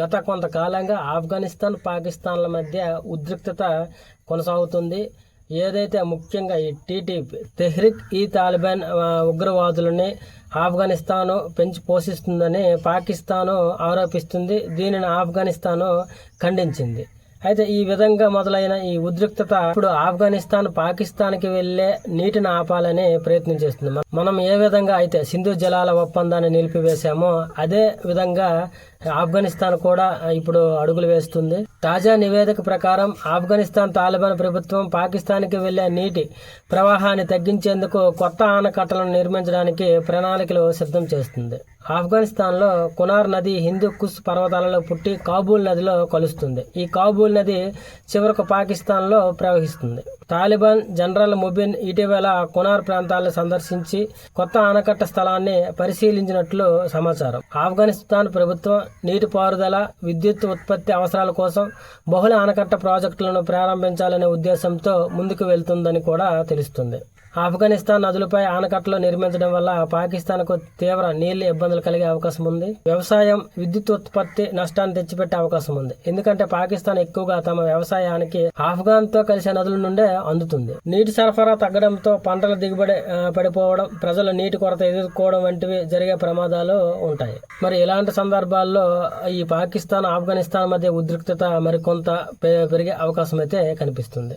గత కొంతకాలంగా ఆఫ్ఘనిస్తాన్, పాకిస్తాన్ల మధ్య ఉద్రిక్తత కొనసాగుతుంది. ఏదైతే ముఖ్యంగా ఈ టీటీపీ తెహ్రిక్ ఈ తాలిబాన్ ఉగ్రవాదులని ఆఫ్ఘనిస్తాను పెంచి పోషిస్తుందని పాకిస్తాను ఆరోపిస్తుంది. దీనిని ఆఫ్ఘనిస్తాను ఖండించింది. అయితే ఈ విధంగా మొదలైన ఈ ఉద్రిక్తత ఇప్పుడు ఆఫ్ఘనిస్తాన్ పాకిస్తాన్కి వెళ్లే నీటిని ఆపాలని ప్రయత్నం చేస్తుంది. మనం ఏ విధంగా అయితే సింధు జలాల ఒప్పందాన్ని నిలిపివేశామో అదే విధంగా ఆఫ్ఘనిస్తాన్ కూడా ఇప్పుడు అడుగులు వేస్తుంది. తాజా నివేదిక ప్రకారం ఆఫ్ఘనిస్తాన్ తాలిబాన్ ప్రభుత్వం పాకిస్తాన్కి వెళ్లే నీటి ప్రవాహాన్ని తగ్గించేందుకు కొత్త ఆనకట్టలను నిర్మించడానికి ప్రణాళికలు సిద్ధం చేస్తుంది. ఆఫ్ఘనిస్తాన్లో కునార్ నది హిందూ కుష్ పర్వతాలలో పుట్టి కాబూల్ నదిలో కలుస్తుంది. ఈ కాబూల్ నది చివరకు పాకిస్తాన్లో ప్రవహిస్తుంది. తాలిబాన్ జనరల్ ముబిన్ ఇటీవల కునార్ ప్రాంతాలను సందర్శించి కొత్త ఆనకట్ట స్థలాన్ని పరిశీలించినట్లు సమాచారం. ఆఫ్ఘనిస్తాన్ ప్రభుత్వం నీటిపారుదల, విద్యుత్ ఉత్పత్తి అవసరాల కోసం బహుళ ఆనకట్ట ప్రాజెక్టులను ప్రారంభించాలనే ఉద్దేశంతో ముందుకు వెళ్తుందని కూడా తెలుస్తుంది. ఆఫ్ఘనిస్తాన్ నదులపై ఆనకట్టలు నిర్మించడం వల్ల పాకిస్తాన్కు తీవ్ర నీళ్ల ఇబ్బందులు కలిగే అవకాశం ఉంది. వ్యవసాయం, విద్యుత్ ఉత్పత్తి నష్టాన్ని తెచ్చిపెట్టే అవకాశం ఉంది. ఎందుకంటే పాకిస్తాన్ ఎక్కువగా తమ వ్యవసాయానికి ఆఫ్ఘాన్ తో కలిసే నదుల నుండే అందుతుంది. నీటి సరఫరా తగ్గడంతో పంటల దిగుబడి పడిపోవడం, ప్రజలు నీటి కొరత ఎదుర్కోవడం వంటివి జరిగే ప్రమాదాలు ఉంటాయి. మరి ఇలాంటి సందర్భాల్లో ఈ పాకిస్తాన్, ఆఫ్ఘనిస్తాన్ మధ్య ఉద్రిక్తత మరికొంత పెరిగే అవకాశం అయితే కనిపిస్తుంది.